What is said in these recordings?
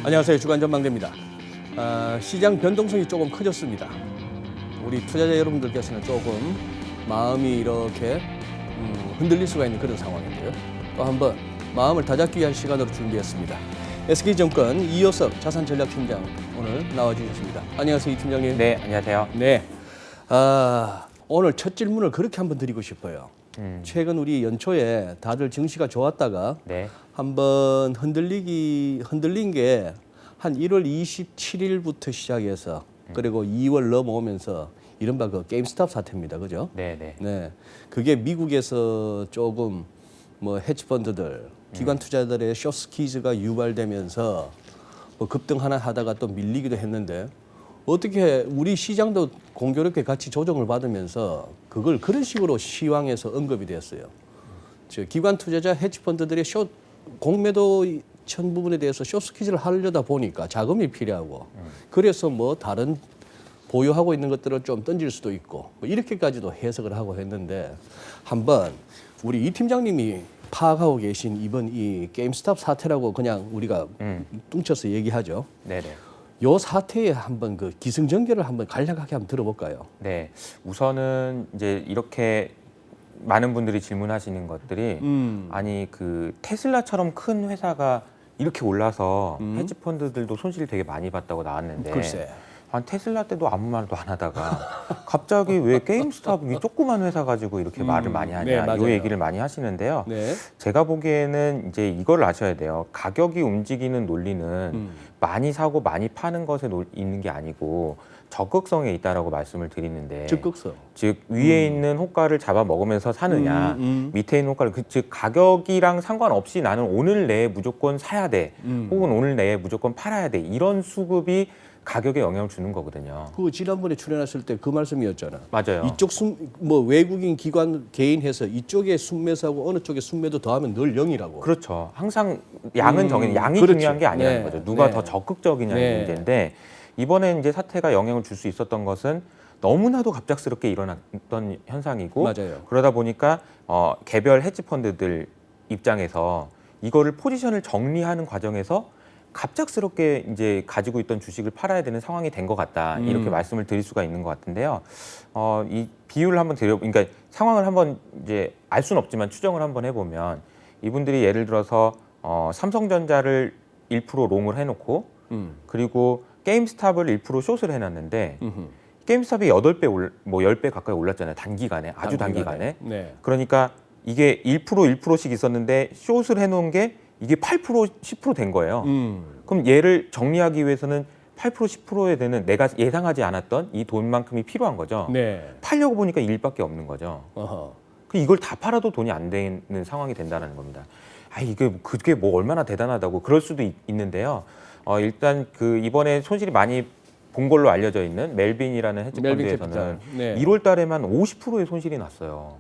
안녕하세요. 주간 전망대입니다. 시장 변동성이 조금 커졌습니다. 우리 투자자 여러분들께서는 조금 마음이 이렇게 흔들릴 수가 있는 그런 상황인데요. 또 한번 마음을 다잡기 위한 시간으로 준비했습니다. SK증권 이효석 자산전략팀장 오늘 나와주셨습니다. 안녕하세요, 이 팀장님. 네, 안녕하세요. 네. 오늘 첫 질문을 그렇게 한번 드리고 싶어요. 최근 우리 연초에 다들 증시가 좋았다가 네. 한번 흔들린 게 한 1월 27일부터 시작해서 그리고 2월 넘어오면서 이른바 그 게임스탑 사태입니다. 그죠? 네, 네. 네. 그게 미국에서 조금 뭐 헤지펀드들, 기관 투자들의 숏스퀴즈가 유발되면서 뭐 급등 하나 하다가 또 밀리기도 했는데 어떻게 우리 시장도 공교롭게 같이 조정을 받으면서 그걸 그런 식으로 시황에서 언급이 됐어요. 즉 기관 투자자 헤지펀드들의 공매도 천 부분에 대해서 숏스퀴즈를 하려다 보니까 자금이 필요하고 그래서 뭐 다른 보유하고 있는 것들을 좀 던질 수도 있고 뭐 이렇게까지도 해석을 하고 했는데 한번 우리 이 팀장님이 파악하고 계신 이번 이 게임스탑 사태라고 그냥 우리가 뚱쳐서 얘기하죠. 네, 네. 요 사태에 한번 그 기승전결을 한번 간략하게 한번 들어볼까요? 네. 우선은 이제 이렇게 많은 분들이 질문하시는 것들이 아니 그 테슬라처럼 큰 회사가 이렇게 올라서 헤지펀드들도 손실을 되게 많이 봤다고 나왔는데 글쎄. 한 테슬라 때도 아무 말도 안 하다가 갑자기 왜 게임스탑 이 조그만 회사 가지고 이렇게 말을 많이 하냐 네, 맞아요. 이 얘기를 많이 하시는데요. 네. 제가 보기에는 이제 이걸 아셔야 돼요. 가격이 움직이는 논리는 많이 사고 많이 파는 것에 있는 게 아니고 적극성에 있다라고 말씀을 드리는데 적극성. 즉 위에 있는 호가를 잡아 먹으면서 사느냐 밑에 있는 호가를 즉 가격이랑 상관없이 나는 오늘 내에 무조건 사야 돼 혹은 오늘 내에 무조건 팔아야 돼 이런 수급이 가격에 영향을 주는 거거든요. 그 지난번에 출연했을 때 그 말씀이었잖아. 맞아요. 이쪽 뭐 외국인 기관 개인 해서 이쪽에 순매수하고 어느 쪽에 순매도 더하면 늘 0이라고. 그렇죠. 항상 양은 정해 양이 그렇죠. 중요한 게 아니라는 네. 거죠. 누가 네. 더 적극적이냐는 네. 문제인데 이번에 이제 사태가 영향을 줄 수 있었던 것은 너무나도 갑작스럽게 일어났던 현상이고 맞아요. 그러다 보니까 개별 헤지펀드들 입장에서 이거를 포지션을 정리하는 과정에서 갑작스럽게 이제 가지고 있던 주식을 팔아야 되는 상황이 된 것 같다 이렇게 말씀을 드릴 수가 있는 것 같은데요. 이 비율을 한번 그러니까 상황을 한번 이제 알 수는 없지만 추정을 한번 해보면 이분들이 예를 들어서 삼성전자를 1% 롱을 해놓고 그리고 게임스탑을 1% 숏을 해놨는데 게임스탑이 8배 뭐 10배 가까이 올랐잖아요. 단기간에 아주 단기간에. 네. 그러니까 이게 1%씩 있었는데 숏을 해놓은 게 이게 8% 10% 된 거예요. 그럼 얘를 정리하기 위해서는 8% 10%에 되는 내가 예상하지 않았던 이 돈만큼이 필요한 거죠. 네. 팔려고 보니까 1밖에 없는 거죠. 어허. 이걸 다 팔아도 돈이 안 되는 상황이 된다는 겁니다. 이게 그게 뭐 얼마나 대단하다고 그럴 수도 있는데요. 일단 그 이번에 손실이 많이 본 걸로 알려져 있는 멜빈이라는 헤지펀드에서는 네. 1월 달에만 50%의 손실이 났어요.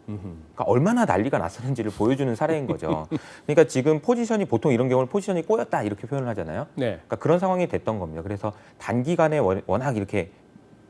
그러니까 얼마나 난리가 났었는지를 보여주는 사례인 거죠. 그러니까 지금 포지션이 보통 이런 경우는 포지션이 꼬였다 이렇게 표현을 하잖아요. 네. 그러니까 그런 상황이 됐던 겁니다. 그래서 단기간에 워낙 이렇게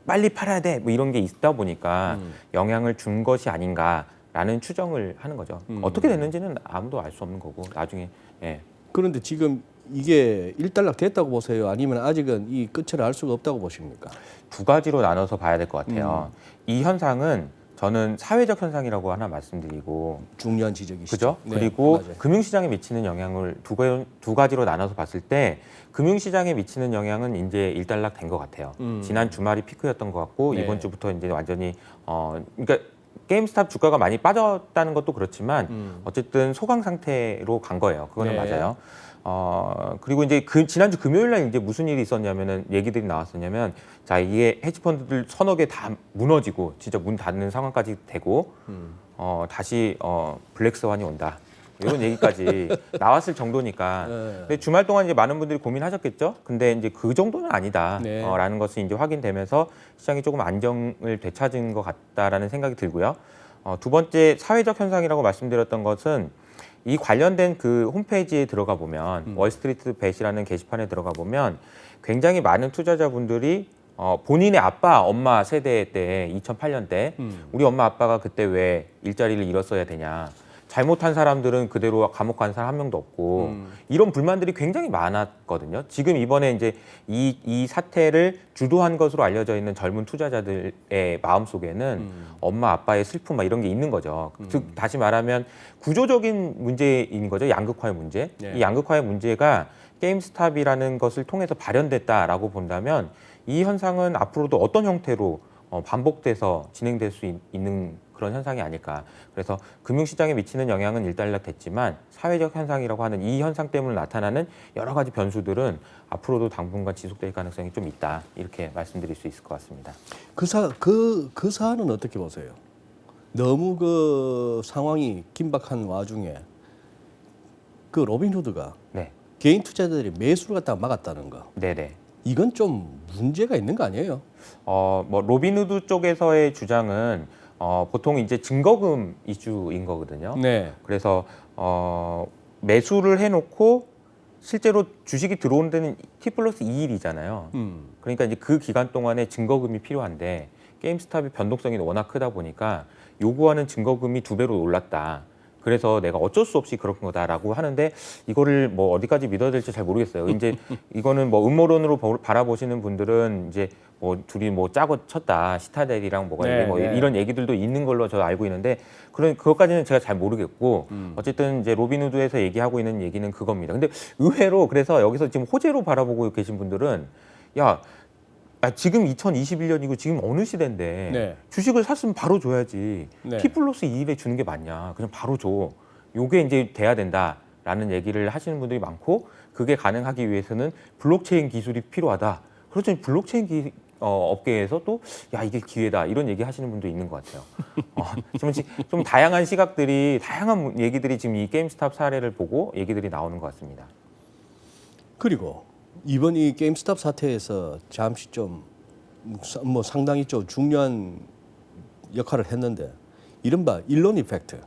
빨리 팔아야 돼 뭐 이런 게 있다 보니까 영향을 준 것이 아닌가라는 추정을 하는 거죠. 어떻게 됐는지는 아무도 알 수 없는 거고 나중에 예. 그런데 지금 이게 일단락 됐다고 보세요? 아니면 아직은 이 끝을 알 수가 없다고 보십니까? 두 가지로 나눠서 봐야 될 것 같아요. 이 현상은 저는 사회적 현상이라고 하나 말씀드리고 중요한 지적이시죠. 그죠? 네, 그리고 맞아요. 금융시장에 미치는 영향을 두 가지로 나눠서 봤을 때 금융시장에 미치는 영향은 이제 일단락 된 것 같아요. 지난 주말이 피크였던 것 같고 네. 이번 주부터 이제 완전히 그러니까 게임스탑 주가가 많이 빠졌다는 것도 그렇지만 어쨌든 소강 상태로 간 거예요. 그거는 네. 맞아요. 그리고 이제 지난주 금요일 날 이제 무슨 일이 있었냐면은 얘기들이 나왔었냐면 자 이게 헤지펀드들 서너 개 다 무너지고 진짜 문 닫는 상황까지 되고 다시 블랙스완이 온다. 이런 얘기까지 나왔을 정도니까. 네. 근데 주말 동안 이제 많은 분들이 고민하셨겠죠. 근데 이제 그 정도는 아니다. 네. 라는 것이 이제 확인되면서 시장이 조금 안정을 되찾은 것 같다라는 생각이 들고요. 두 번째 사회적 현상이라고 말씀드렸던 것은 이 관련된 그 홈페이지에 들어가 보면 월스트리트 벳이라는 게시판에 들어가 보면 굉장히 많은 투자자분들이 본인의 아빠, 엄마 세대 때 2008년 때 우리 엄마 아빠가 그때 왜 일자리를 잃었어야 되냐 잘못한 사람들은 그대로 감옥 간 사람 한 명도 없고 이런 불만들이 굉장히 많았거든요. 지금 이번에 이제 이 사태를 주도한 것으로 알려져 있는 젊은 투자자들의 마음속에는 엄마 아빠의 슬픔 막 이런 게 있는 거죠. 즉 다시 말하면 구조적인 문제인 거죠. 양극화의 문제. 네. 이 양극화의 문제가 게임스탑이라는 것을 통해서 발현됐다라고 본다면 이 현상은 앞으로도 어떤 형태로 반복돼서 진행될 수 있는 그런 현상이 아닐까. 그래서 금융시장에 미치는 영향은 일단락 됐지만 사회적 현상이라고 하는 이 현상 때문에 나타나는 여러 가지 변수들은 앞으로도 당분간 지속될 가능성이 좀 있다. 이렇게 말씀드릴 수 있을 것 같습니다. 그 사안은 어떻게 보세요? 너무 그 상황이 긴박한 와중에 그 로빈후드가 네, 개인 투자자들이 매수를 갖다가 막았다는 거. 네네. 이건 좀 문제가 있는 거 아니에요? 뭐 로빈후드 쪽에서의 주장은 보통 이제 증거금 이슈인 거거든요. 네. 그래서 매수를 해놓고 실제로 주식이 들어오는 데는 T 플러스 2일이잖아요. 그러니까 이제 그 기간 동안에 증거금이 필요한데 게임스탑의 변동성이 워낙 크다 보니까 요구하는 증거금이 2배로 올랐다. 그래서 내가 어쩔 수 없이 그런 거다라고 하는데 이거를 뭐 어디까지 믿어야 될지 잘 모르겠어요. 이제 이거는 뭐 음모론으로 바라보시는 분들은 이제 뭐 둘이 뭐 짜고 쳤다 시타델이랑 뭐가 네, 뭐 네. 이런 얘기들도 있는 걸로 저 알고 있는데 그것까지는 제가 잘 모르겠고 어쨌든 이제 로빈후드에서 얘기하고 있는 얘기는 그겁니다. 근데 의외로 그래서 여기서 지금 호재로 바라보고 계신 분들은 야 지금 2021년이고 지금 어느 시대인데 네. 주식을 샀으면 바로 줘야지. 네. T 플러스 2일에 주는 게 맞냐. 그냥 바로 줘. 요게 이제 돼야 된다라는 얘기를 하시는 분들이 많고 그게 가능하기 위해서는 블록체인 기술이 필요하다. 그렇죠. 블록체인 업계에서 또 야 이게 기회다 이런 얘기 하시는 분도 있는 것 같아요. 좀 다양한 시각들이 다양한 얘기들이 지금 이 게임스탑 사례를 보고 얘기들이 나오는 것 같습니다. 그리고 이번 이 게임스탑 사태에서 잠시 좀 뭐 상당히 좀 중요한 역할을 했는데 이른바 일론 이펙트.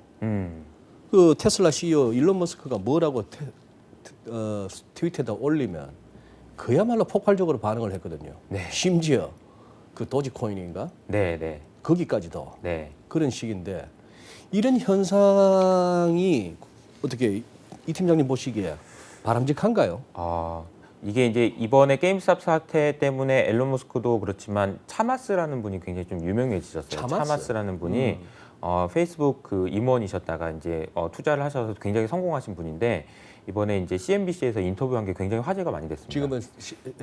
그 테슬라 CEO 일론 머스크가 뭐라고 트위터에다 올리면 그야말로 폭발적으로 반응을 했거든요. 네. 심지어 그 도지코인인가 네, 네, 거기까지도 네. 그런 식인데 이런 현상이 어떻게 이 팀장님 보시기에 바람직한가요? 이게 이제 이번에 게임스탑 사태 때문에 앨런 머스크도 그렇지만 차마스라는 분이 굉장히 좀 유명해지셨어요. 차마스라는 분이 페이스북 그 임원이셨다가 이제 투자를 하셔서 굉장히 성공하신 분인데 이번에 이제 CNBC에서 인터뷰한 게 굉장히 화제가 많이 됐습니다. 지금은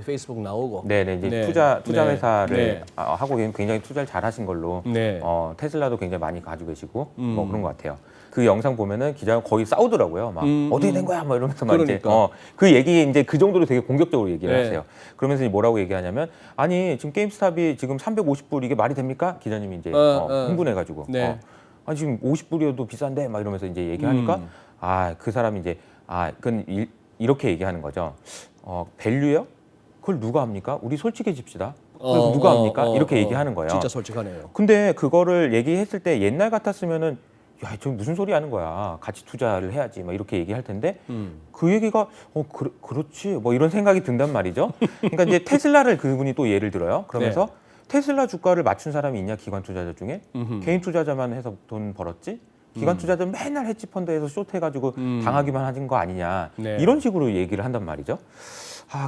페이스북 나오고. 네네 이제 네. 투자 네. 회사를 네. 하고 굉장히 투자를 잘하신 걸로 네. 테슬라도 굉장히 많이 가지고 계시고 뭐 그런 것 같아요. 그 영상 보면은 기자가 거의 싸우더라고요. 막 어떻게 된 거야, 막 이러면서 막 그러니까. 이제 그 얘기 이제 그 정도로 되게 공격적으로 얘기를 네. 하세요. 그러면서 이제 뭐라고 얘기하냐면 아니 지금 게임스탑이 지금 350불 이게 말이 됩니까? 기자님이 이제 흥분해가지고 네. 아니 지금 50불이어도 비싼데 막 이러면서 이제 얘기하니까 그 사람이 이제 그건 이렇게 얘기하는 거죠. 밸류요? 그걸 누가 합니까? 우리 솔직해집시다. 그걸 누가 합니까? 이렇게 얘기하는 거예요. 진짜 솔직하네요. 근데 그거를 얘기했을 때 옛날 같았으면은 야, 저 무슨 소리 하는 거야. 같이 투자를 해야지. 막 이렇게 얘기할 텐데 그 얘기가 그렇지. 뭐 이런 생각이 든단 말이죠. 그러니까 이제 테슬라를 그분이 또 예를 들어요. 그러면서 네. 테슬라 주가를 맞춘 사람이 있냐? 기관 투자자 중에 개인 투자자만 해서 돈 벌었지. 기관 투자자는 맨날 헤지펀드에서 숏해가지고 당하기만 하는 거 아니냐. 네. 이런 식으로 얘기를 한단 말이죠.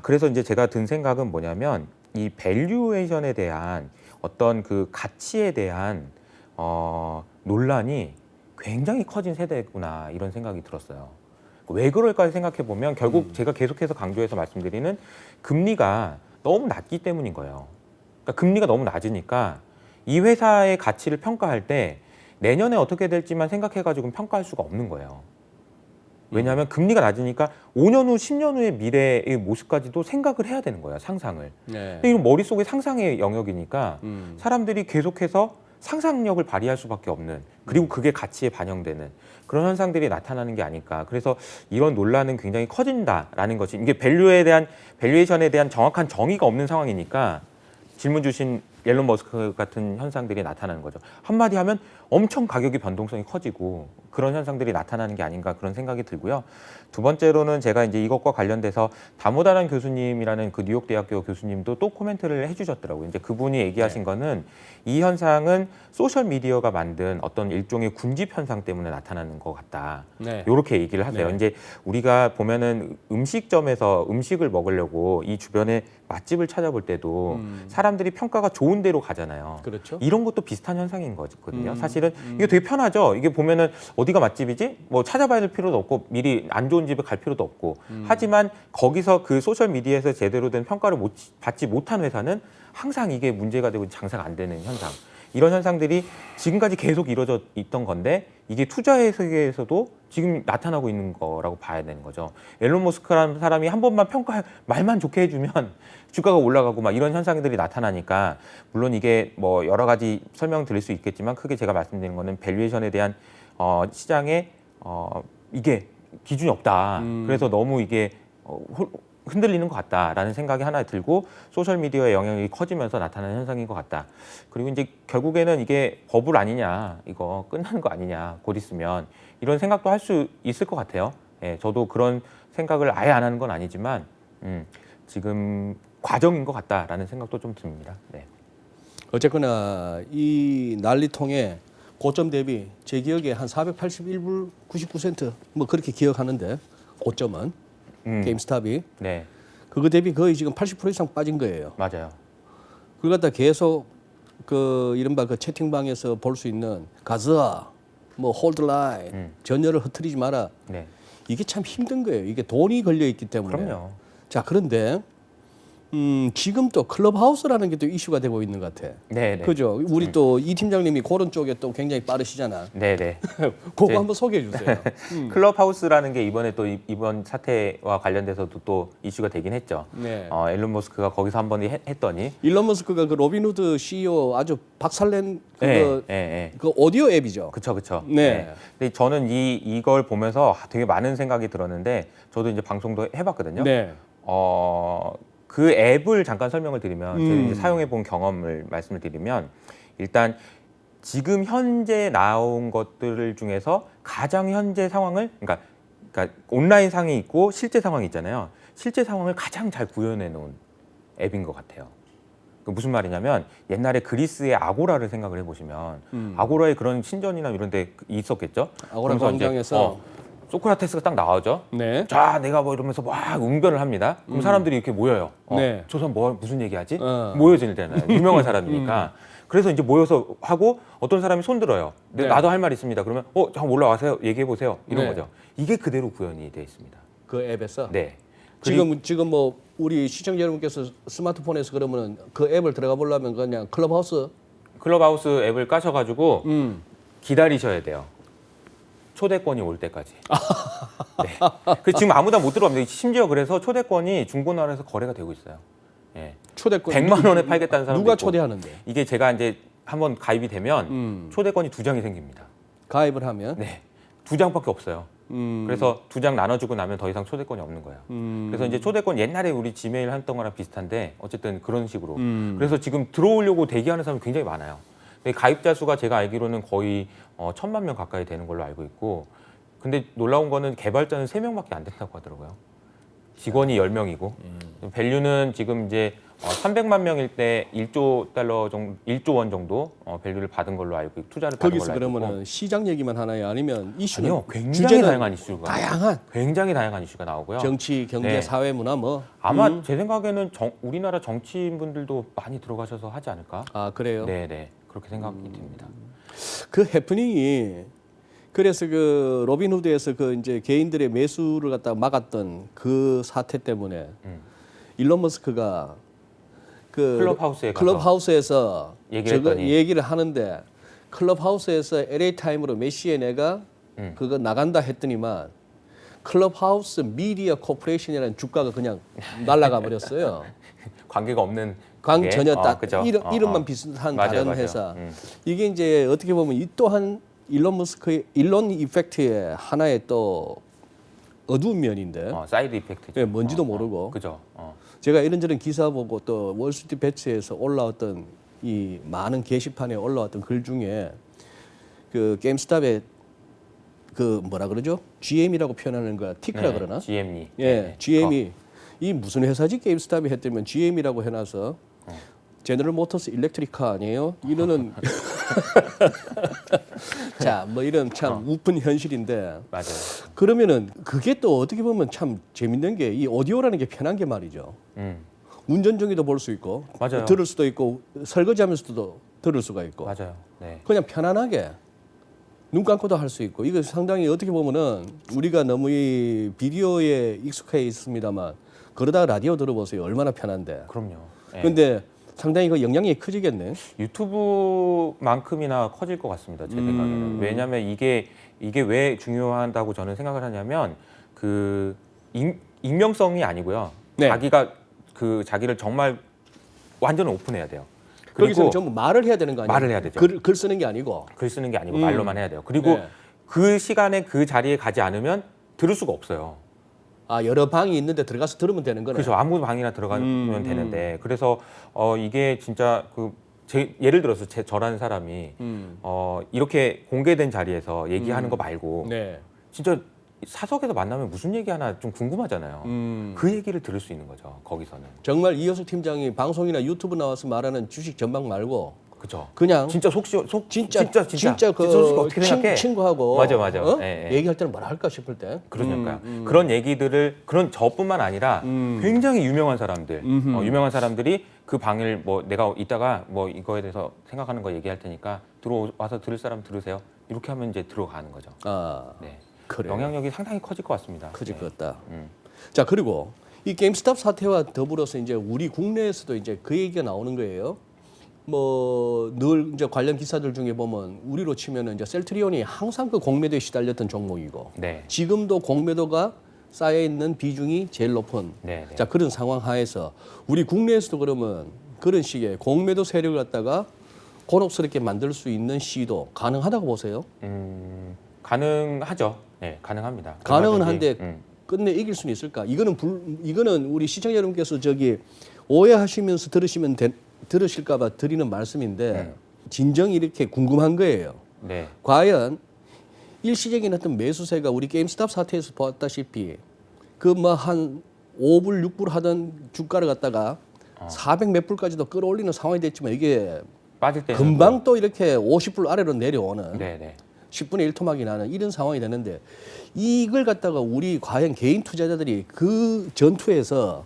그래서 이제 제가 든 생각은 뭐냐면 이 밸류에이션에 대한 어떤 그 가치에 대한 논란이 굉장히 커진 세대구나 이런 생각이 들었어요. 왜 그럴까 생각해 보면 결국 제가 계속해서 강조해서 말씀드리는 금리가 너무 낮기 때문인 거예요. 그러니까 금리가 너무 낮으니까 이 회사의 가치를 평가할 때 내년에 어떻게 될지만 생각해가지고 평가할 수가 없는 거예요. 왜냐하면 금리가 낮으니까 5년 후, 10년 후의 미래의 모습까지도 생각을 해야 되는 거예요. 상상을. 네. 근데 이건 머릿속에 상상의 영역이니까 사람들이 계속해서 상상력을 발휘할 수밖에 없는 그리고 그게 가치에 반영되는 그런 현상들이 나타나는 게 아닐까. 그래서 이런 논란은 굉장히 커진다라는 것이 이게 밸류에이션에 대한 정확한 정의가 없는 상황이니까 질문 주신 앨런 머스크 같은 현상들이 나타나는 거죠. 한마디 하면 엄청 가격의 변동성이 커지고 그런 현상들이 나타나는 게 아닌가 그런 생각이 들고요. 두 번째로는 제가 이제 이것과 관련돼서 다모다란 교수님이라는 그 뉴욕 대학교 교수님도 또 코멘트를 해주셨더라고요. 이제 그분이 얘기하신 거는 이 현상은 소셜 미디어가 만든 어떤 일종의 군집 현상 때문에 나타나는 것 같다. 네. 이렇게 얘기를 하세요. 네. 이제 우리가 보면은 음식점에서 음식을 먹으려고 이 주변에 맛집을 찾아볼 때도 사람들이 평가가 좋은 데로 가잖아요. 그렇죠. 이런 것도 비슷한 현상인 거거든요. 사실은 이게 되게 편하죠. 이게 보면은 어디가 맛집이지? 뭐 찾아봐야 될 필요도 없고 미리 안 좋은 집에 갈 필요도 없고. 하지만 거기서 그 소셜 미디어에서 제대로 된 평가를 받지 못한 회사는 항상 이게 문제가 되고 장사가 안 되는 현상. 이런 현상들이 지금까지 계속 이루어져 있던 건데 이게 투자의 세계에서도 지금 나타나고 있는 거라고 봐야 되는 거죠. 앨런 머스크라는 사람이 한 번만 말만 좋게 해주면 주가가 올라가고 막 이런 현상들이 나타나니까 물론 이게 뭐 여러 가지 설명 드릴 수 있겠지만 크게 제가 말씀드리는 거는 밸류에이션에 대한 시장에 이게 기준이 없다. 그래서 너무 이게 흔들리는 것 같다라는 생각이 하나 들고 소셜 미디어의 영향이 커지면서 나타나는 현상인 것 같다. 그리고 이제 결국에는 이게 버블 아니냐, 이거 끝나는 거 아니냐, 곧 있으면 이런 생각도 할 수 있을 것 같아요. 예, 저도 그런 생각을 아예 안 하는 건 아니지만 지금 과정인 것 같다라는 생각도 좀 듭니다. 네. 어쨌거나 이 난리통의 고점 대비 제 기억에 한 481불 99센트 뭐 그렇게 기억하는데 고점은 게임스탑이 네, 그거 대비 거의 지금 80% 이상 빠진 거예요. 맞아요. 그걸 갖다 계속 그 이른바 그 채팅방에서 볼 수 있는 가즈아 뭐 홀드라인 전열을 흐트리지 마라. 네, 이게 참 힘든 거예요. 이게 돈이 걸려 있기 때문에. 그럼요. 자 그런데 지금 또 클럽하우스라는 게 또 이슈가 되고 있는 것 같아. 네, 네. 그죠? 우리 또 이 팀장님이 그런 쪽에 또 굉장히 빠르시잖아. 네, 네. 그거 한번 소개해 주세요. 클럽하우스라는 게 이번에 또 이번 사태와 관련돼서도 또 이슈가 되긴 했죠. 네. 앨런 머스크가 거기서 한 번 했더니 일론 머스크가 그 로빈후드 CEO 아주 박살낸 그거 네. 그 오디오 앱이죠. 그쵸. 네. 근데 저는 이걸 보면서 되게 많은 생각이 들었는데 저도 이제 방송도 해봤거든요. 네. 그 앱을 잠깐 설명을 드리면 제가 이제 사용해 본 경험을 말씀을 드리면 일단 지금 현재 나온 것들 중에서 가장 현재 상황을 그러니까 온라인 상이 있고 실제 상황이 있잖아요. 실제 상황을 가장 잘 구현해 놓은 앱인 것 같아요. 그 무슨 말이냐면 옛날에 그리스의 아고라를 생각을 해보시면 아고라에 그런 신전이나 이런 데 있었겠죠. 아고라 그러면서 이제, 광장에서 소크라테스가 딱 나오죠. 네. 자, 내가 뭐 이러면서 막 웅변을 합니다. 그럼 사람들이 이렇게 모여요. 네. 저 사람 무슨 얘기하지? 어. 모여지잖아요. 유명한 사람이니까. 그래서 이제 모여서 하고 어떤 사람이 손들어요. 네. 나도 할 말 있습니다. 그러면 잠깐 올라와세요. 얘기해 보세요. 이런 네. 거죠. 이게 그대로 구현이 되어 있습니다. 그 앱에서. 네. 지금 뭐 우리 시청자 여러분께서 스마트폰에서 그러면은 그 앱을 들어가 보려면 그냥 클럽하우스 앱을 까셔가지고 기다리셔야 돼요. 초대권이 올 때까지. 네. 그 지금 아무나 못 들어갑니다. 심지어 그래서 초대권이 중고나라에서 거래가 되고 있어요. 예. 초대권 100만 원에 팔겠다는 사람도 누가 있고. 초대하는데? 이게 제가 이제 한번 가입이 되면 초대권이 2장이 생깁니다. 가입을 하면 네. 2장밖에 없어요. 음. 그래서 2장 나눠주고 나면 더 이상 초대권이 없는 거예요. 그래서 이제 초대권 옛날에 우리 지메일 했던 거랑 비슷한데 어쨌든 그런 식으로. 그래서 지금 들어오려고 대기하는 사람이 굉장히 많아요. 근데 가입자 수가 제가 알기로는 거의 1,000만 명 가까이 되는 걸로 알고 있고, 근데 놀라운 거는 개발자는 3명밖에 안 된다고 하더라고요. 직원이 10명이고, 밸류는 지금 이제 300만 명일 때 1조 달러 정도, 1조 원 정도 밸류를 받은 걸로 알고 있고, 투자를 받은 거기서 걸로 알고 있고. 그러면은 시장 얘기만 하나요? 아니면 이슈는 아니요, 굉장히 주제는 다양한 이슈가 굉장히 다양한 이슈가 나오고요. 정치, 경제, 네. 사회, 문화 뭐. 아마 제 생각에는 우리나라 정치인분들도 많이 들어가셔서 하지 않을까? 아 그래요? 네, 그렇게 생각이 듭니다. 그 해프닝이 그래서 그 로빈후드에서 그 이제 개인들의 매수를 갖다 막았던 그 사태 때문에 일론 머스크가 그 클럽하우스에서 얘기를 했더니. 얘기를 하는데 클럽하우스에서 LA 타임으로 몇 시에 내가 그거 나간다 했더니만 클럽하우스 미디어 코퍼레이션이라는 주가가 그냥 날아가 버렸어요. 관계가 없는 전혀 딱 그죠? 이름만 비슷한 맞아요, 다른 맞아요. 회사. 이게 이제 어떻게 보면 이 또한 일론 머스크의 일론 이펙트의 하나의 또 어두운 면인데 사이드 이펙트죠. 예, 뭔지도 모르고. 그죠. 제가 이런저런 기사 보고 또 월스트리트 배치에서 올라왔던 이 많은 게시판에 올라왔던 글 중에 그 게임스탑의 그 뭐라 그러죠? GM이라고 표현하는 거야. 티크라 그러나? GM이. 예, GM이 이 무슨 회사지 게임스탑이 했더면 GM이라고 해놔서 제너럴 모터스 일렉트리카 아니에요? 이거는 자, 뭐 이런 참 우픈 현실인데 맞아요. 그러면은 그게 또 어떻게 보면 참 재밌는 게 이 오디오라는 게 편한 게 말이죠. 운전 중에도 볼 수 있고 맞아요. 들을 수도 있고 설거지하면서도 들을 수가 있고 맞아요. 네. 그냥 편안하게 눈 감고도 할 수 있고 이거 상당히 어떻게 보면은 우리가 너무 이 비디오에 익숙해 있습니다만 그러다가 라디오 들어보세요. 얼마나 편한데. 그럼요. 네. 근데 상당히 그 영향이 커지겠네. 유튜브만큼이나 커질 것 같습니다. 제 생각에는. 왜냐하면 이게 왜 중요하다고 저는 생각을 하냐면 그 익명성이 아니고요. 네. 자기가 그 자기를 정말 완전 오픈해야 돼요. 거기서는 그리고 전부 말을 해야 되는 거 아니에요? 말을 해야 되죠. 글 쓰는 게 아니고. 글 쓰는 게 아니고 말로만 해야 돼요. 그리고 네. 그 시간에 그 자리에 가지 않으면 들을 수가 없어요. 아 여러 방이 있는데 들어가서 들으면 되는 거네. 그렇죠. 아무 방이나 들어가면 되는데 그래서 이게 진짜 예를 들어서 저라는 사람이 이렇게 공개된 자리에서 얘기하는 거 말고 네. 진짜 사석에서 만나면 무슨 얘기 하나 좀 궁금하잖아요. 그 얘기를 들을 수 있는 거죠. 거기서는. 정말 이효수 팀장이 방송이나 유튜브 나와서 말하는 주식 전망 말고 그죠. 그냥 진짜 진짜 그 소식 어떻게 생각해? 친구하고 맞아. 얘기할 때는 뭘 할까 싶을 때 그러니까 그런 얘기들을 그런 저뿐만 아니라 굉장히 유명한 사람들, 유명한 사람들이 그 방을 뭐 내가 이따가 뭐 이거에 대해서 생각하는 거 얘기할 테니까 들어와서 들을 사람 들으세요. 이렇게 하면 이제 들어가는 거죠. 아 네. 그래 영향력이 상당히 커질 것 같습니다. 커질 네. 것 같다. 자 그리고 이 게임스탑 사태와 더불어서 이제 우리 국내에서도 이제 그 얘기가 나오는 거예요. 뭐 늘 이제 관련 기사들 중에 보면 우리로 치면은 이제 셀트리온이 항상 그 공매도에 시달렸던 종목이고 네. 지금도 공매도가 쌓여 있는 비중이 제일 높은 네. 자 그런 상황 하에서 우리 국내에서도 그러면 그런 식의 공매도 세력을 갖다가 곤혹스럽게 만들 수 있는 시도 가능하다고 보세요? 가능하죠. 네, 가능합니다. 가능은 얼마든지. 한데 끝내 이길 수는 있을까? 이거는 우리 시청자 여러분께서 저기 오해하시면서 들으실까봐 드리는 말씀인데 진정 이렇게 궁금한 거예요. 네. 과연 일시적인 어떤 매수세가 우리 게임스탑 사태에서 보았다시피 그 뭐 한 5불, 6불 하던 주가를 갖다가 400 몇 불까지도 끌어올리는 상황이 됐지만 이게 빠질 때는 금방 또 이렇게 50불 아래로 내려오는 네. 10분의 1 토막이 나는 이런 상황이 되는데 이걸 갖다가 우리 과연 개인 투자자들이 그 전투에서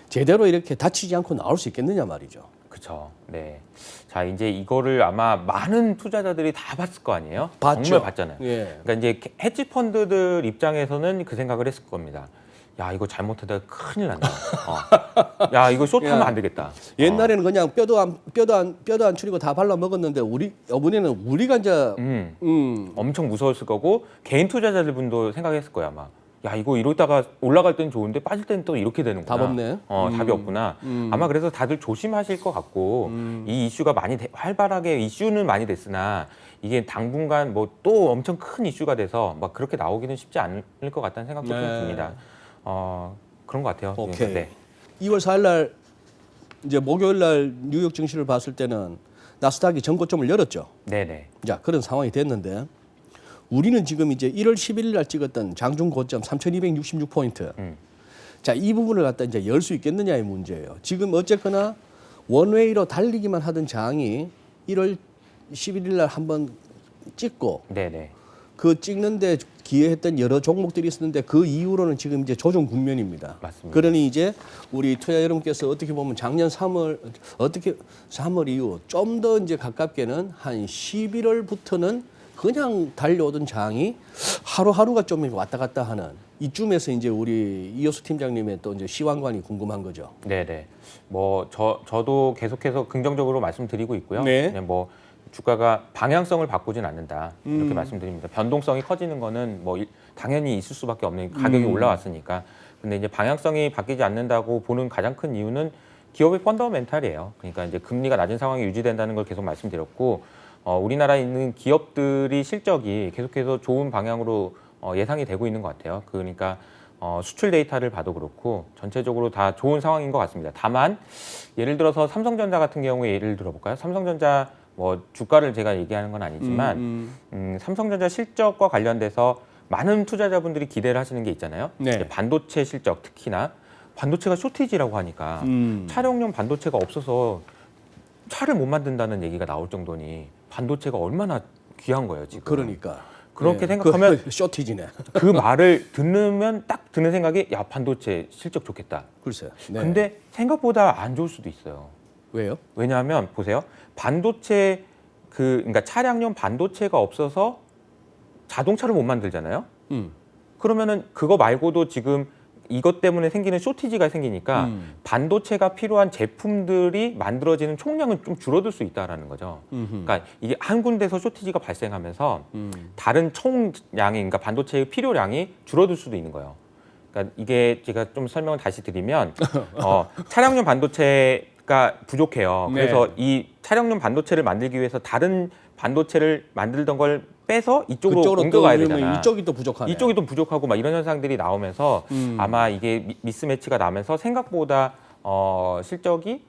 제대로 이렇게 다치지 않고 나올 수 있겠느냐 말이죠. 그렇죠. 네. 자, 이제 이거를 아마 많은 투자자들이 다 봤을 거 아니에요? 봤죠. 정말 봤잖아요. 예. 그러니까 이제 헤지 펀드들 입장에서는 그 생각을 했을 겁니다. 야, 이거 잘못하다가 큰일 난다. 야, 이거 숏하면 안 되겠다. 옛날에는 그냥 뼈도 안 추리고 다 발라 먹었는데 이번에는 우리가 이제 엄청 무서웠을 거고 개인 투자자들 분도 생각했을 거야, 아마. 야, 이거 이러다가 올라갈 때는 좋은데 빠질 때는 또 이렇게 되는구나. 답 없네. 답이 없구나. 아마 그래서 다들 조심하실 것 같고 이 이슈가 많이 활발하게 이슈는 많이 됐으나 이게 당분간 뭐 또 엄청 큰 이슈가 돼서 막 그렇게 나오기는 쉽지 않을 것 같다는 생각도 좀 듭니다. 그런 것 같아요. 오케이. 네. 2월 4일 날 이제 목요일 날 뉴욕 증시를 봤을 때는 나스닥이 전고점을 열었죠. 네네. 자, 그런 상황이 됐는데 우리는 지금 이제 1월 11일 날 찍었던 장중 고점 3,266포인트. 자, 이 부분을 갖다 이제 열 수 있겠느냐의 문제예요. 지금 어쨌거나 원웨이로 달리기만 하던 장이 1월 11일 날 한번 찍고 네네. 그 찍는데 기여했던 여러 종목들이 있었는데 그 이후로는 지금 이제 조정 국면입니다. 맞습니다. 그러니 이제 우리 투자 여러분께서 어떻게 보면 작년 3월 이후 좀 더 이제 가깝게는 한 11월부터는 그냥 달려오던 장이 하루하루가 좀 왔다 갔다 하는 이쯤에서 이제 우리 이효수 팀장님의 또 이제 시황관이 궁금한 거죠. 네네. 뭐 저도 계속해서 긍정적으로 말씀드리고 있고요. 네. 뭐 주가가 방향성을 바꾸진 않는다 이렇게 말씀드립니다. 변동성이 커지는 거는 뭐 당연히 있을 수밖에 없는 가격이 올라왔으니까. 근데 이제 방향성이 바뀌지 않는다고 보는 가장 큰 이유는 기업의 펀더멘탈이에요. 그러니까 이제 금리가 낮은 상황이 유지된다는 걸 계속 말씀드렸고, 우리나라에 있는 기업들이 실적이 계속해서 좋은 방향으로 예상이 되고 있는 것 같아요. 그러니까 수출 데이터를 봐도 그렇고 전체적으로 다 좋은 상황인 것 같습니다. 다만 예를 들어서 삼성전자 같은 경우에 예를 들어볼까요? 삼성전자 뭐 주가를 제가 얘기하는 건 아니지만 삼성전자 실적과 관련돼서 많은 투자자분들이 기대를 하시는 게 있잖아요. 네. 이제 반도체 실적 특히나 반도체가 쇼티지라고 하니까 차량용 반도체가 없어서 차를 못 만든다는 얘기가 나올 정도니 반도체가 얼마나 귀한 거예요 지금. 그러니까 그렇게 생각하면 쇼티지네. 그 말을 듣는 딱 드는 생각이 야 반도체 실적 좋겠다. 글쎄. 네. 근데 생각보다 안 좋을 수도 있어요. 왜요? 왜냐하면 보세요. 반도체 그러니까 차량용 반도체가 없어서 자동차를 못 만들잖아요. 그러면은 그거 말고도 지금 이것 때문에 생기는 쇼티지가 생기니까 반도체가 필요한 제품들이 만들어지는 총량은 좀 줄어들 수 있다라는 거죠. 그러니까 이게 한 군데서 쇼티지가 발생하면서 다른 총량이 그러니까 반도체의 필요량이 줄어들 수도 있는 거예요. 그러니까 이게 제가 좀 설명을 다시 드리면 차량용 반도체가 부족해요. 네. 그래서 이 차량용 반도체를 만들기 위해서 다른 반도체를 만들던 걸 빼서 이쪽으로 옮겨가야 되잖아. 이쪽이 또 부족하네. 이쪽이 또 부족하고 막 이런 현상들이 나오면서 아마 이게 미스매치가 나면서 생각보다 실적이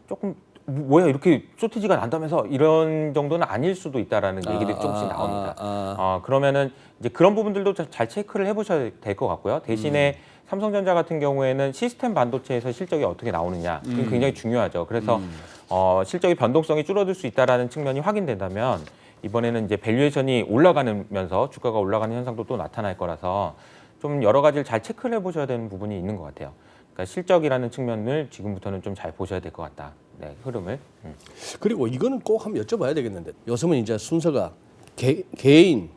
조금 뭐야 이렇게 쇼티지가 난다면서 이런 정도는 아닐 수도 있다라는 얘기들이 조금씩 나옵니다. 그러면은 이제 그런 부분들도 잘 체크를 해보셔야 될 것 같고요. 대신에 삼성전자 같은 경우에는 시스템 반도체에서 실적이 어떻게 나오느냐 이건 굉장히 중요하죠. 그래서 실적의 변동성이 줄어들 수 있다라는 측면이 확인된다면 이번에는 이제 밸류에이션이 올라가면서 주가가 올라가는 현상도 또 나타날 거라서 좀 여러 가지를 잘 체크를 해보셔야 되는 부분이 있는 것 같아요. 그러니까 실적이라는 측면을 지금부터는 좀 잘 보셔야 될 것 같다. 네, 흐름을. 그리고 이거는 꼭 한번 여쭤봐야 되겠는데 요즘은 이제 순서가 개인,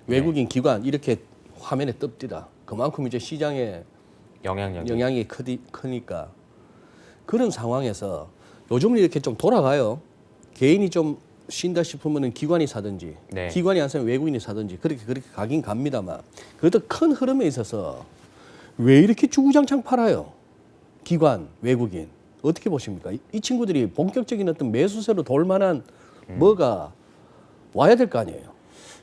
외국인 기관 이렇게 화면에 뜹디다. 그만큼 이제 시장에 영향이 크니까 그런 상황에서 요즘은 이렇게 좀 돌아가요. 개인이 좀 쉰다 싶으면은 기관이 사든지, 네. 기관이 안 사면 외국인이 사든지 그렇게 가긴 갑니다만 그래도 큰 흐름에 있어서 왜 이렇게 주구장창 팔아요? 기관, 외국인 어떻게 보십니까? 이 친구들이 본격적인 어떤 매수세로 돌 만한 뭐가 와야 될 거 아니에요?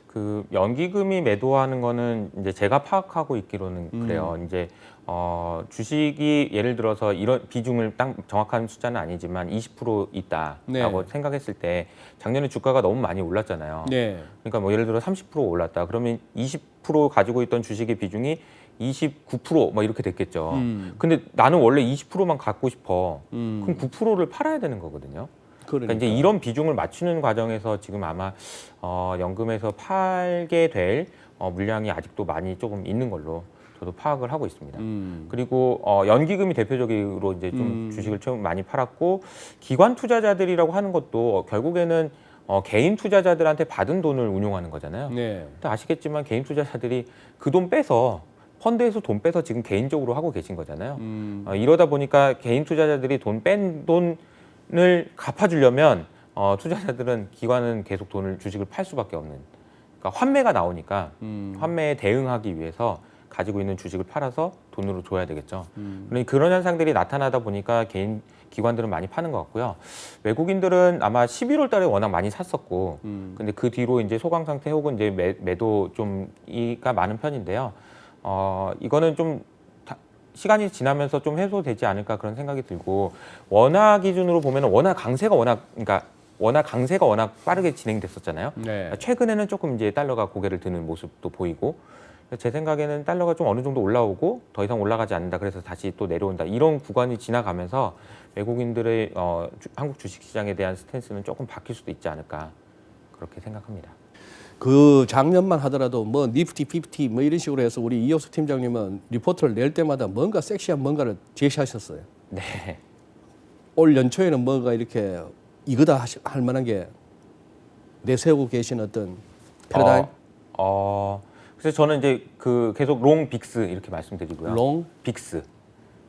그 연기금이 매도하는 거는 이제 제가 파악하고 있기로는 그래요. 이제 주식이 예를 들어서 이런 비중을 딱 정확한 숫자는 아니지만 20% 있다라고 네. 생각했을 때 작년에 주가가 너무 많이 올랐잖아요. 네. 그러니까 뭐 예를 들어 30% 올랐다. 그러면 20% 가지고 있던 주식의 비중이 29%뭐 이렇게 됐겠죠. 근데 나는 원래 20%만 갖고 싶어. 그럼 9%를 팔아야 되는 거거든요. 그러니까 이제 이런 비중을 맞추는 과정에서 지금 아마 연금에서 팔게 될 물량이 아직도 많이 조금 있는 걸로 저도 파악을 하고 있습니다. 그리고 연기금이 대표적으로 이제 좀 주식을 좀 많이 팔았고 기관 투자자들이라고 하는 것도 결국에는 개인 투자자들한테 받은 돈을 운용하는 거잖아요. 네. 또 아시겠지만 개인 투자자들이 그 돈 빼서 펀드에서 돈 빼서 지금 개인적으로 하고 계신 거잖아요. 이러다 보니까 개인 투자자들이 돈 뺀 돈을 갚아주려면 투자자들은 기관은 계속 주식을 팔 수밖에 없는. 그러니까 환매가 나오니까 환매에 대응하기 위해서 가지고 있는 주식을 팔아서 돈으로 줘야 되겠죠. 그러니까 그런 현상들이 나타나다 보니까 기관들은 많이 파는 것 같고요. 외국인들은 아마 11월 달에 워낙 많이 샀었고, 근데 그 뒤로 이제 소강 상태 혹은 이제 매도 좀이가 많은 편인데요. 이거는 좀 시간이 지나면서 좀 해소되지 않을까 그런 생각이 들고 원화 기준으로 보면 워낙 강세가 워낙 빠르게 진행됐었잖아요. 네. 최근에는 조금 이제 달러가 고개를 드는 모습도 보이고 제 생각에는 달러가 좀 어느 정도 올라오고 더 이상 올라가지 않는다 그래서 다시 또 내려온다 이런 구간이 지나가면서 외국인들의 한국 주식시장에 대한 스탠스는 조금 바뀔 수도 있지 않을까 그렇게 생각합니다. 그 작년만 하더라도 뭐 니프티, 피프티 뭐 이런 식으로 해서 우리 이혁수 팀장님은 리포트를 낼 때마다 뭔가 섹시한 뭔가를 제시하셨어요. 네. 올 연초에는 뭔가 이렇게 이거다 할 만한 게 내세우고 계신 어떤 패러다임? 그래서 저는 이제 그 계속 롱 빅스 이렇게 말씀드리고요. 롱 빅스.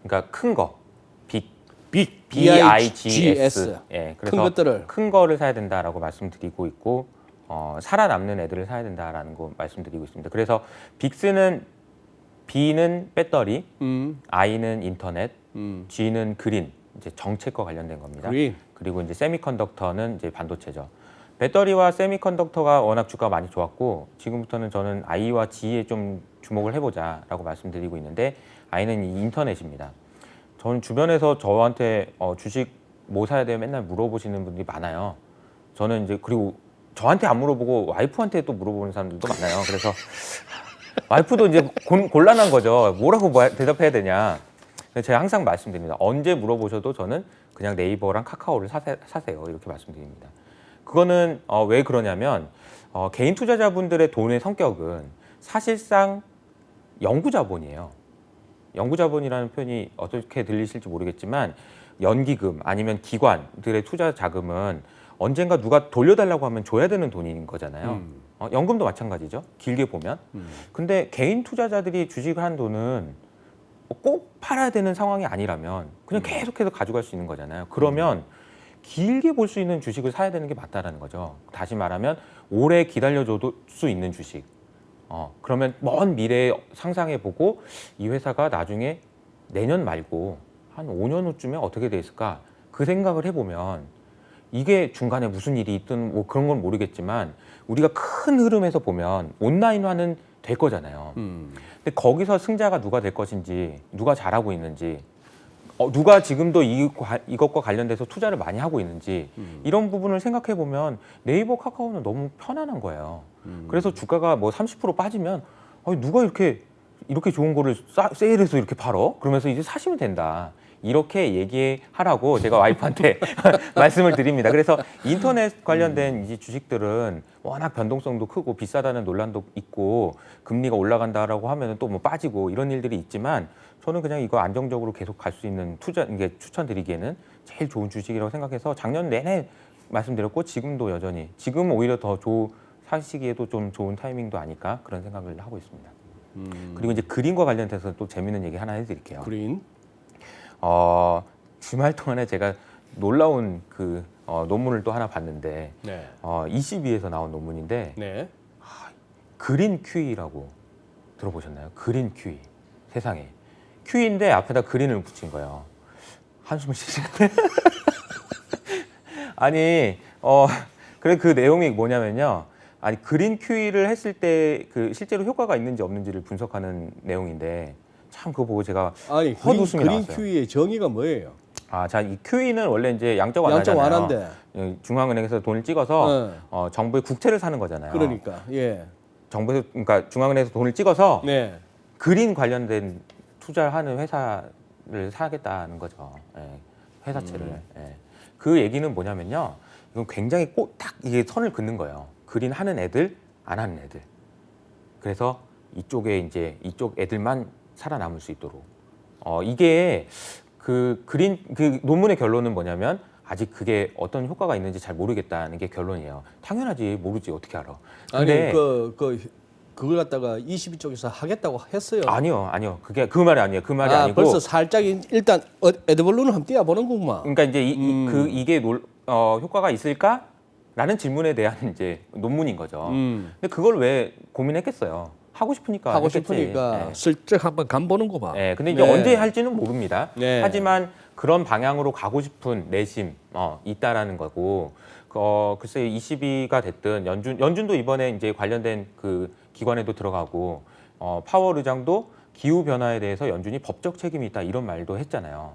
그러니까 큰 거. 빅. BIGS. 예. 그래서 큰 것들을. 큰 거를 사야 된다라고 말씀드리고 있고 살아남는 애들을 사야 된다라는 거 말씀드리고 있습니다. 그래서 빅스는 B는 배터리, I는 인터넷, G는 그린, 이제 정책과 관련된 겁니다. 그린. 그리고 이제 세미컨덕터는 이제 반도체죠. 배터리와 세미컨덕터가 워낙 주가가 많이 좋았고 지금부터는 저는 I와 G에 좀 주목을 해보자라고 말씀드리고 있는데 I는 이 인터넷입니다. 저는 주변에서 저한테 주식 뭐 사야 돼요? 맨날 물어보시는 분들이 많아요. 저는 이제 그리고 저한테 안 물어보고 와이프한테 또 물어보는 사람들도 많아요. 그래서 와이프도 이제 곤란한 거죠. 뭐라고 대답해야 되냐. 제가 항상 말씀드립니다. 언제 물어보셔도 저는 그냥 네이버랑 카카오를 사세요. 이렇게 말씀드립니다. 그거는 왜 그러냐면 개인 투자자분들의 돈의 성격은 사실상 영구자본이에요. 영구자본이라는 표현이 어떻게 들리실지 모르겠지만 연기금 아니면 기관들의 투자 자금은 언젠가 누가 돌려달라고 하면 줘야 되는 돈인 거잖아요. 연금도 마찬가지죠. 길게 보면. 근데 개인 투자자들이 주식을 한 돈은 꼭 팔아야 되는 상황이 아니라면 그냥 계속해서 가져갈 수 있는 거잖아요. 그러면 길게 볼 수 있는 주식을 사야 되는 게 맞다라는 거죠. 다시 말하면 오래 기다려줄 수 있는 주식. 그러면 먼 미래에 상상해보고 이 회사가 나중에 내년 말고 한 5년 후쯤에 어떻게 돼 있을까? 그 생각을 해보면 이게 중간에 무슨 일이 있든 뭐 그런 건 모르겠지만 우리가 큰 흐름에서 보면 온라인화는 될 거잖아요. 근데 거기서 승자가 누가 될 것인지, 누가 잘하고 있는지, 누가 지금도 이것과 관련돼서 투자를 많이 하고 있는지 이런 부분을 생각해 보면 네이버, 카카오는 너무 편안한 거예요. 그래서 주가가 뭐 30% 빠지면 누가 이렇게 좋은 거를 세일해서 이렇게 팔어? 그러면서 이제 사시면 된다. 이렇게 얘기하라고 제가 와이프한테 말씀을 드립니다. 그래서 인터넷 관련된 이제 주식들은 워낙 변동성도 크고 비싸다는 논란도 있고 금리가 올라간다라고 하면 또 뭐 빠지고 이런 일들이 있지만 저는 그냥 이거 안정적으로 계속 갈 수 있는 이게 추천드리기에는 제일 좋은 주식이라고 생각해서 작년 내내 말씀드렸고 지금도 여전히 지금 오히려 더 사시기에도 좀 좋은 타이밍도 아닐까 그런 생각을 하고 있습니다. 그리고 이제 그린과 관련돼서 또 재밌는 얘기 하나 해드릴게요. 그린. 주말 동안에 제가 놀라운 그 논문을 또 하나 봤는데 네. 22에서 나온 논문인데 네. 그린 QE라고 들어보셨나요? 그린 QE. 세상에. QE인데 앞에다 그린을 붙인 거예요. 한숨을 쉬시네. 아니, 그래 그 내용이 뭐냐면요. 아니 그린 QE를 했을 때 그 실제로 효과가 있는지 없는지를 분석하는 내용인데 참 그거 보고 제가 아니 헛웃음이 그린 나왔어요. QE의 정의가 뭐예요? 자, 이 QE는 원래 이제 양적 완화잖아요. 양적 완화인데. 중앙은행에서 돈을 찍어서 정부의 국채를 사는 거잖아요. 그러니까 예. 그러니까 중앙은행에서 돈을 찍어서 네. 그린 관련된 투자하는 회사를 사겠다는 거죠. 예, 회사채를. 예. 그 얘기는 뭐냐면요. 이건 굉장히 딱 이게 선을 긋는 거예요. 그린 하는 애들, 안 하는 애들. 그래서 이쪽에 이제 이쪽 애들만 살아남을 수 있도록. 이게 그 논문의 결론은 뭐냐면 아직 그게 어떤 효과가 있는지 잘 모르겠다는 게 결론이에요. 당연하지 모르지 어떻게 알아. 근데 아니 그걸 갖다가 22쪽에서 하겠다고 했어요. 아니요. 그게 그 말이 아니에요. 그 말이 아니고 벌써 살짝 일단 에드벌룬을 한번 띄워보는구만. 그러니까 이제 이게 효과가 있을까라는 질문에 대한 이제 논문인 거죠. 근데 그걸 왜 고민했겠어요? 하고 싶으니까 하고 했겠지. 싶으니까 네. 슬쩍 한번 간보는구만. 네, 근데 이제 네. 언제 할지는 모릅니다. 네. 하지만 그런 방향으로 가고 싶은 내심 있다라는 거고, 글쎄 22가 됐든 연준도 이번에 이제 관련된 그 기관에도 들어가고, 파월 의장도 기후 변화에 대해서 연준이 법적 책임이 있다 이런 말도 했잖아요.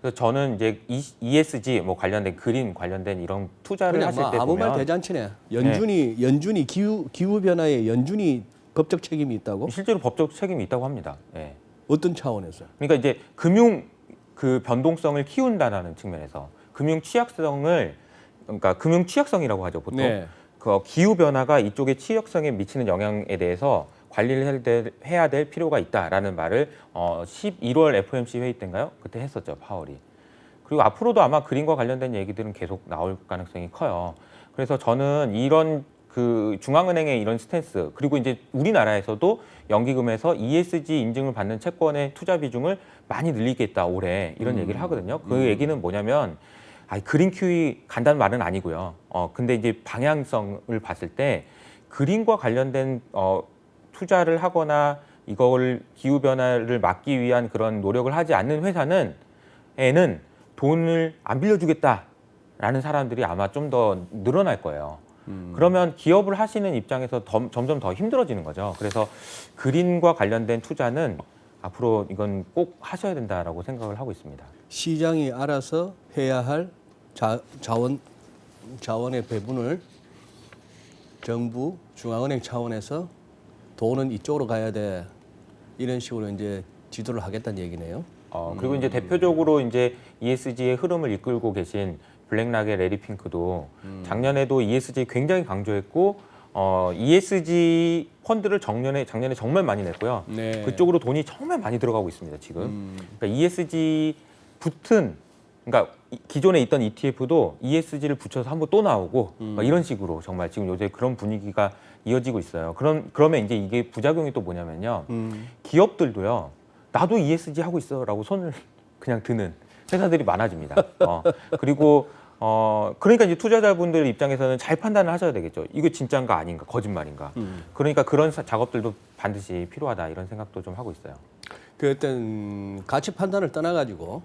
그래서 저는 이제 ESG 뭐 관련된 그린 관련된 이런 투자를 하실 때 아무 보면 말 대잔치네. 연준이 기후 변화에 연준이 법적 책임이 있다고? 실제로 법적 책임이 있다고 합니다. 예. 어떤 차원에서? 그러니까 이제 금융 그 변동성을 키운다라는 측면에서 금융 취약성이라고 하죠 보통. 네. 그 기후 변화가 이쪽의 취약성에 미치는 영향에 대해서 관리를 해야 될 필요가 있다라는 말을 11월 FOMC 회의 때인가요? 그때 했었죠 파월이. 그리고 앞으로도 아마 그린과 관련된 얘기들은 계속 나올 가능성이 커요. 그래서 저는 이런 그 중앙은행의 이런 스탠스 그리고 이제 우리나라에서도 연기금에서 ESG 인증을 받는 채권의 투자 비중을 많이 늘리겠다 올해 이런 얘기를 하거든요. 그 얘기는 뭐냐면 그린 QE 간단한 말은 아니고요. 근데 이제 방향성을 봤을 때 그린과 관련된 투자를 하거나 이걸 기후 변화를 막기 위한 그런 노력을 하지 않는 회사는 돈을 안 빌려주겠다라는 사람들이 아마 좀 더 늘어날 거예요. 그러면 기업을 하시는 입장에서 점점 더 힘들어지는 거죠. 그래서 그린과 관련된 투자는 앞으로 이건 꼭 하셔야 된다라고 생각을 하고 있습니다. 시장이 알아서 해야 할 자원의 배분을 정부, 중앙은행 차원에서 돈은 이쪽으로 가야 돼. 이런 식으로 이제 지도를 하겠다는 얘기네요. 그리고 이제 대표적으로 이제 ESG의 흐름을 이끌고 계신 블랙락의 레리 핑크도 작년에도 ESG 굉장히 강조했고 ESG 펀드를 작년에 정말 많이 냈고요. 네. 그쪽으로 돈이 정말 많이 들어가고 있습니다. 지금. 그러니까 ESG 붙은 그러니까 기존에 있던 ETF도 ESG를 붙여서 한번 또 나오고 막 이런 식으로 정말 지금 요새 그런 분위기가 이어지고 있어요. 그러면 이제 이게 부작용이 또 뭐냐면요. 기업들도요. 나도 ESG 하고 있어라고 손을 그냥 드는 회사들이 많아집니다. 그리고 그러니까 이제 투자자분들 입장에서는 잘 판단을 하셔야 되겠죠. 이거 진짜인가 아닌가, 거짓말인가. 그러니까 그런 작업들도 반드시 필요하다 이런 생각도 좀 하고 있어요. 그 어떤 가치 판단을 떠나가지고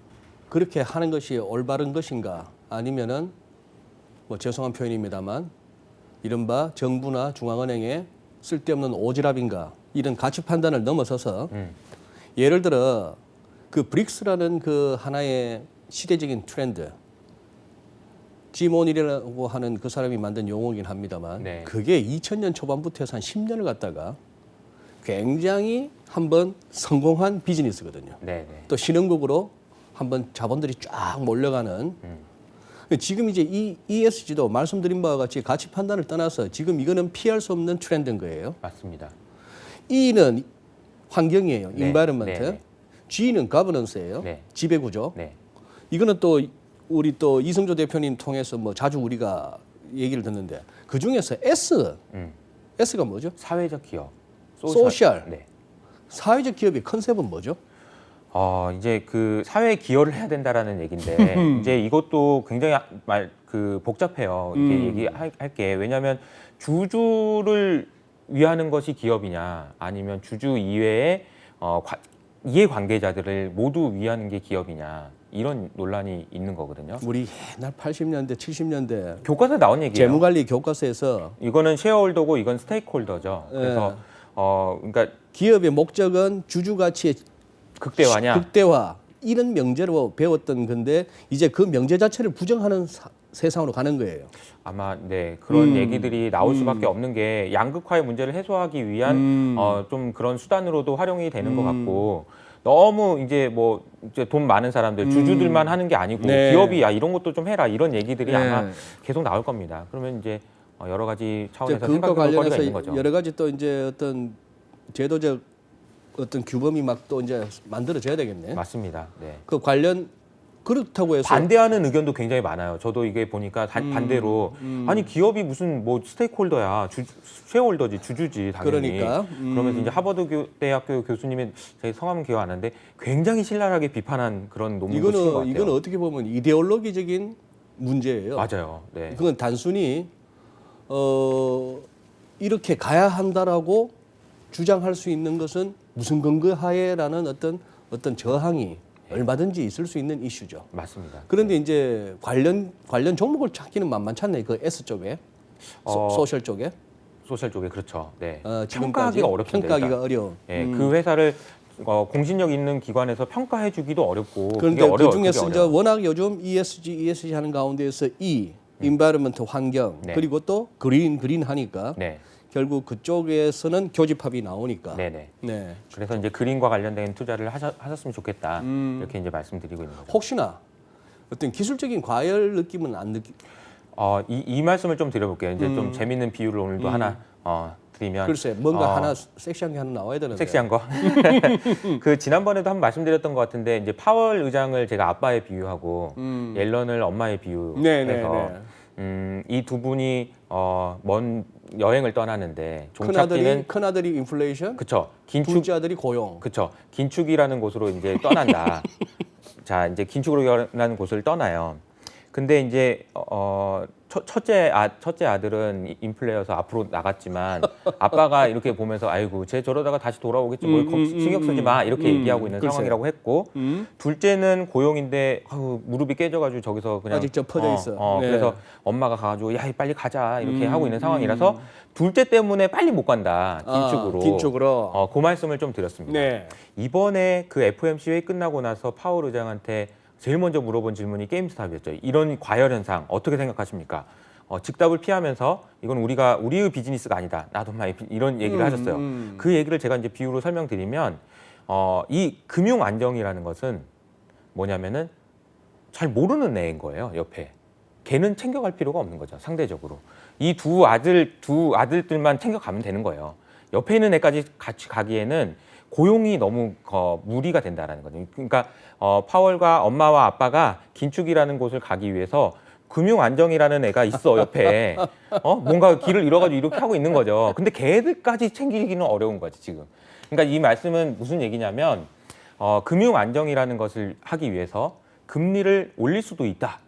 그렇게 하는 것이 올바른 것인가 아니면은 뭐 죄송한 표현입니다만 이른바 정부나 중앙은행의 쓸데없는 오지랖인가 이런 가치 판단을 넘어서서 예를 들어 그 브릭스라는 그 하나의 시대적인 트렌드 지몬이라고 하는 그 사람이 만든 용어긴 합니다만 네. 그게 2000년 초반부터 해서 한 10년을 갖다가 굉장히 한번 성공한 비즈니스거든요. 네, 네. 또 신흥국으로 한번 자본들이 쫙 몰려가는 지금 이제 이 ESG도 말씀드린 바와 같이 가치 판단을 떠나서 지금 이거는 피할 수 없는 트렌드인 거예요. 맞습니다. E는 환경이에요. 네, environment. 네, 네. G는 governance예요. 네. 지배구조. 네. 이거는 또 우리 또 이승조 대표님 통해서 뭐 자주 우리가 얘기를 듣는데 그 중에서 S. S가 뭐죠? 사회적 기업. 소셜. 네. 사회적 기업의 컨셉은 뭐죠? 이제 그 사회에 기여를 해야 된다라는 얘기인데 이제 이것도 굉장히 복잡해요. 이게 얘기할게. 왜냐하면 주주를 위하는 것이 기업이냐 아니면 주주 이외에 이해관계자들을 모두 위하는 게 기업이냐 이런 논란이 있는 거거든요. 우리 옛날 80년대, 70년대 교과서에 나온 얘기예요. 재무관리 교과서에서 이거는 쉐어홀더고 이건 스테이크홀더죠. 그래서 그러니까 기업의 목적은 주주 가치의 극대화냐? 극대화 이런 명제로 배웠던 건데 이제 그 명제 자체를 부정하는 세상으로 가는 거예요. 아마 네 그런 얘기들이 나올 수밖에 없는 게 양극화의 문제를 해소하기 위한 좀 그런 수단으로도 활용이 되는 것 같고 너무 이제 뭐 이제 돈 많은 사람들 주주들만 하는 게 아니고 네. 기업이 야 이런 것도 좀 해라 이런 얘기들이 네. 아마 계속 나올 겁니다. 그러면 이제 여러 가지 차원에서 그것과 생각해볼 거리가 있는 관련해서 거죠. 여러 가지 또 이제 어떤 제도적 어떤 규범이 막 또 이제 만들어져야 되겠네. 맞습니다. 네. 그 관련 그렇다고 해서 반대하는 의견도 굉장히 많아요. 저도 이게 보니까 반대로 아니 기업이 무슨 뭐 스테이크홀더야, 쉐어홀더지, 주주지 당연히. 그러니까, 그러면서 이제 하버드 대학교 교수님의 제 성함은 기억 안 나는데 굉장히 신랄하게 비판한 그런 논문도 쓴 것 같아요. 이거는 어떻게 보면 이데올로기적인 문제예요. 맞아요. 네. 그건 단순히 이렇게 가야 한다라고 주장할 수 있는 것은 무슨 근거하에라는 어떤 저항이 얼마든지 있을 수 있는 이슈죠. 맞습니다. 그런데 이제 관련 종목을 찾기는 만만치 않네. 그 S 쪽에 소셜 쪽에 소셜 쪽에 그렇죠. 네. 지금까지 평가하기가 어렵습니다. 평가하기가 어려워. 네, 그 회사를 공신력 있는 기관에서 평가해주기도 어렵고 그런데 그게 어려워요. 그 중에서 그게 이제 어려워요. 워낙 요즘 ESG 하는 가운데에서 environment 환경 네. 그리고 또 그린 하니까 네. 결국 그쪽에서는 교집합이 나오니까. 네네. 네. 그래서 이제 그린과 관련된 투자를 하셨으면 좋겠다 이렇게 이제 말씀드리고 있는 거죠. 혹시나 어떤 기술적인 과열 느낌은 안 느끼? 이 말씀을 좀 드려볼게요. 이제 좀 재밌는 비유를 오늘도 하나 드리면. 글쎄 뭔가 하나 섹시한 게 하나 나와야 되는데. 섹시한 거. 그 지난번에도 한번 말씀드렸던 것 같은데 이제 파월 의장을 제가 아빠에 비유하고 옐런을 엄마에 비유해서 이 두 분이 먼 여행을 떠나는데 종착지는 큰 아들이 인플레이션, 그쵸 긴축 둘째 아들이 고용. 그쵸 긴축이라는 곳으로 이제 떠난다. 자 이제 긴축으로 가는 곳을 떠나요. 근데 이제 첫째 아들은 인플레여서 앞으로 나갔지만 아빠가 이렇게 보면서 아이고 쟤 저러다가 다시 돌아오겠지 뭐 신경 쓰지 마 이렇게 얘기하고 있는 글쎄. 상황이라고 했고 둘째는 고용인데 무릎이 깨져가지고 저기서 그냥 아직 저 퍼져 있어. 네. 그래서 엄마가 가가지고 야 빨리 가자 이렇게 하고 있는 상황이라서 둘째 때문에 빨리 못 간다 긴축으로. 긴축으로. 그 말씀을 좀 드렸습니다. 네. 이번에 그 FOMC 회의 끝나고 나서 파월 의장한테 제일 먼저 물어본 질문이 게임스탑이었죠. 이런 과열 현상 어떻게 생각하십니까? 즉답을 피하면서 이건 우리의 비즈니스가 아니다. 나도 이런 얘기를 하셨어요. 그 얘기를 제가 이제 비유로 설명드리면 이 금융 안정이라는 것은 뭐냐면은 잘 모르는 애인 거예요. 옆에 걔는 챙겨갈 필요가 없는 거죠. 상대적으로 이 두 아들들만 챙겨가면 되는 거예요. 옆에 있는 애까지 같이 가기에는 고용이 너무 무리가 된다라는 거죠. 그러니까 파월과 엄마와 아빠가 긴축이라는 곳을 가기 위해서 금융 안정이라는 애가 있어 옆에 뭔가 길을 잃어가지고 이렇게 하고 있는 거죠. 근데 걔들까지 챙기기는 어려운 거지 지금. 그러니까 이 말씀은 무슨 얘기냐면 금융 안정이라는 것을 하기 위해서 금리를 올릴 수도 있다.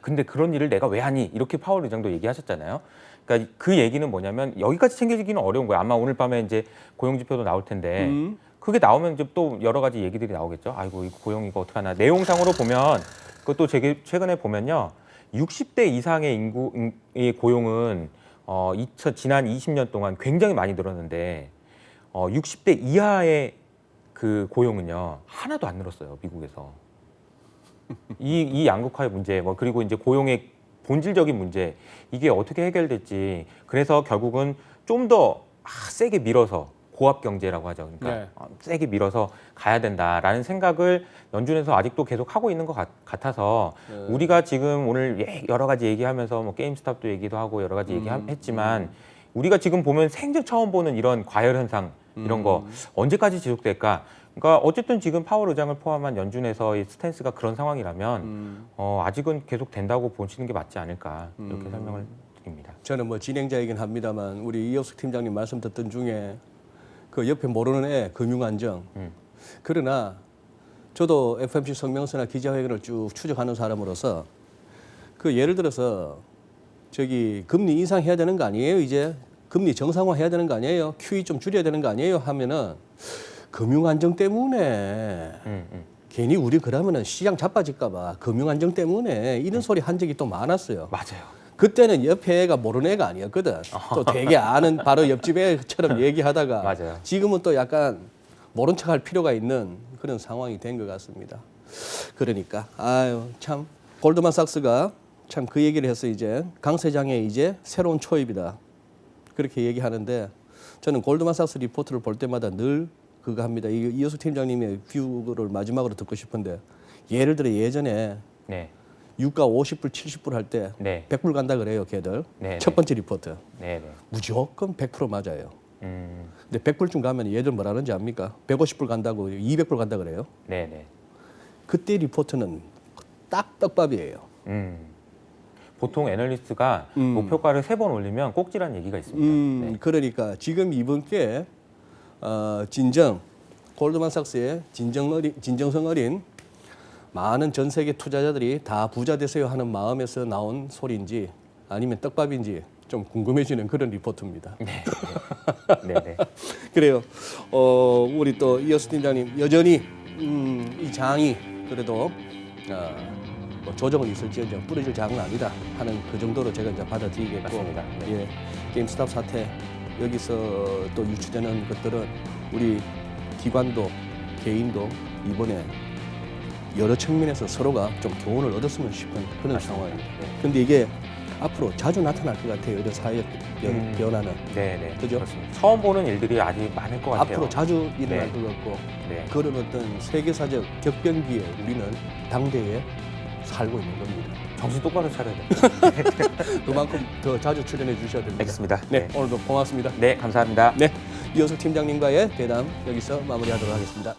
근데 그런 일을 내가 왜 하니? 이렇게 파월 의장도 얘기하셨잖아요. 그러니까 그 얘기는 뭐냐면 여기까지 챙기기는 어려운 거예요. 아마 오늘 밤에 이제 고용 지표도 나올 텐데 그게 나오면 이제 또 여러 가지 얘기들이 나오겠죠. 아이고 이 고용 이거 어떡하나. 내용상으로 보면 그것도 최근에 보면요. 60대 이상의 인구의 고용은 지난 20년 동안 굉장히 많이 늘었는데 60대 이하의 그 고용은요 하나도 안 늘었어요. 미국에서. 이 양극화의 문제, 그리고 이제 고용의 본질적인 문제 이게 어떻게 해결될지 그래서 결국은 좀 더 세게 밀어서 고압 경제라고 하죠. 그러니까 세게 밀어서 가야 된다라는 생각을 연준에서 아직도 계속 하고 있는 것 같아서 우리가 지금 오늘 여러 가지 얘기하면서 뭐 게임스탑도 얘기도 하고 여러 가지 얘기했지만 우리가 지금 보면 생전 처음 보는 이런 과열 현상 이런 거 언제까지 지속될까? 그러니까 어쨌든 지금 파월 의장을 포함한 연준에서의 스탠스가 그런 상황이라면 아직은 계속 된다고 보시는 게 맞지 않을까 이렇게 설명을 드립니다. 저는 뭐 진행자이긴 합니다만 우리 이혁숙 팀장님 말씀 듣던 중에 그 옆에 모르는 애 금융안정. 그러나 저도 FOMC 성명서나 기자회견을 쭉 추적하는 사람으로서 그 예를 들어서 저기 금리 인상해야 되는 거 아니에요? 이제 금리 정상화해야 되는 거 아니에요? QE 좀 줄여야 되는 거 아니에요? 하면은 금융 안정 때문에 괜히 우리 그러면은 시장 자빠질까 봐 금융 안정 때문에 이런 소리 한 적이 또 많았어요. 맞아요. 그때는 옆에 애가 모르는 애가 아니었거든. 또 되게 아는 바로 옆집 애처럼 얘기하다가 맞아요. 지금은 또 약간 모른 척할 필요가 있는 그런 상황이 된 것 같습니다. 그러니까 참 골드만삭스가 참 그 얘기를 해서 이제 강세장의 이제 새로운 초입이다. 그렇게 얘기하는데 저는 골드만삭스 리포트를 볼 때마다 늘 그거 합니다. 이효숙 팀장님의 뷰를 마지막으로 듣고 싶은데 예를 들어 예전에 유가 50불, 70불 할 때 100불 간다 그래요, 걔들. 첫 번째 리포트. 무조건 100% 맞아요. 근데 100불쯤 가면 얘들 뭐라는지 압니까? 150불 간다고 200불 간다 그래요. 그때 리포트는 딱 떡밥이에요. 보통 애널리스트가 목표가를 3번 올리면 꼭지라는 얘기가 있습니다. 그러니까 지금 이번 게 골드만삭스의 진정성 어린 많은 전 세계 투자자들이 다 부자 되세요 하는 마음에서 나온 소리인지 아니면 떡밥인지 좀 궁금해지는 그런 리포트입니다. 그래요. 우리 또 이혁숙 팀장님 여전히 이 장이 그래도 뭐 조정은 있을지언정 뿌려질 장은 아니다 하는 그 정도로 제가 이제 받아들이겠고, 맞습니다. 게임스탑 사태 여기서 또 유추되는 것들은 우리 기관도 개인도 이번에 여러 측면에서 서로가 좀 교훈을 얻었으면 싶은 그런 상황입니다. 그런데 이게 앞으로 자주 나타날 것 같아요. 이런 사회적 변화는. 그죠? 그렇습니다. 처음 보는 일들이 아직 많을 것 같아요. 앞으로 자주 일어날 것 같고 그런 어떤 세계사적 격변기에 우리는 당대에 살고 있는 겁니다. 정신 똑바로 차려야 돼요. 그만큼 더 자주 출연해 주셔야 됩니다. 알겠습니다. 오늘도 고맙습니다. 감사합니다. 이효숙 팀장님과의 대담 여기서 마무리하도록 하겠습니다.